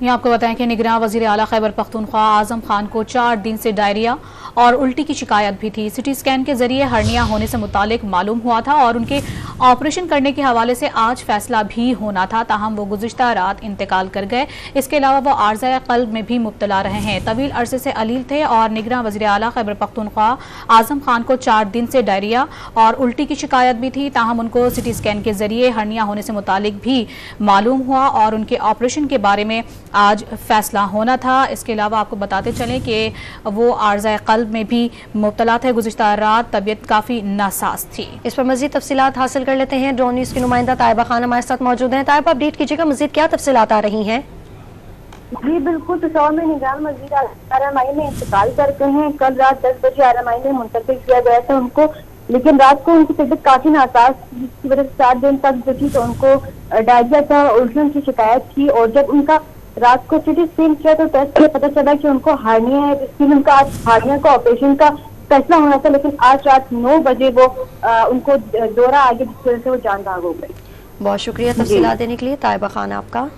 यहाँ आपको बताएं कि निगरान वजीर आला खैबर पख्तूनख्वा आजम खान को 4 दिन से डायरिया और उल्टी की शिकायत भी थी। सिटी स्कैन के जरिए हर्निया होने से मुतालिक मालूम हुआ था और उनके ऑपरेशन करने के हवाले से आज फैसला भी होना था, ताहम वो गुज़िश्ता रात इंतकाल कर गए। इसके अलावा वो आर्ज़ा क़ल्ब में भी मुब्तला रहे हैं। तवील अरसे से अलील थे और निगरान वज़ीर आला खैबर पख्तूनख्वा आजम खान को 4 दिन से डायरिया और उल्टी की शिकायत भी थी, ताहम उनको सिटी स्कैन के जरिए हर्निया होने से मुतालिक भी मालूम हुआ और उनके ऑपरेशन के बारे में आज फैसला होना था। इसके अलावा आपको बताते चलें कि वो आर्ज़ा क़ल्ब में भी मुब्तला थे। गुज़िश्ता रात तबीयत काफ़ी नासाज थी। इस पर मज़ीद तफसीलात हासिल कर लेते हैं। ड्रोन न्यूज़ की नुमाइंदा ताइबा खान हमारे साथ मौजूद हैं। ताइबा, अपडेट कीजिएगा, मज़ीद क्या तफसीलात आ रही हैं? जी बिल्कुल, पिशोर में निगरान वज़ीर आरएमआई में इंतकाल करते हैं। कल रात 10 बजे आरएमआई में मुंतकिल किया गया था उनको, लेकिन रात को उनकी तबीयत काफी नासाज थी, जिसकी वजह से 4 दिन तक जो थी तो उनको डायरिया था, उल्टियों की शिकायत थी। और जब उनका रात को सिटी स्कैन किया तो टेस्ट में पता चला कि उनको हार्निया है, जिसके लिए उनका आज हार्निया का ऑपरेशन का फैसला होना था, लेकिन आज रात 9 बजे वो उनको दौरा आ गया, जिसकी वजह से वो जान भाग हो गई। बहुत शुक्रिया तफसीलात देने के लिए ताइबा खान आपका।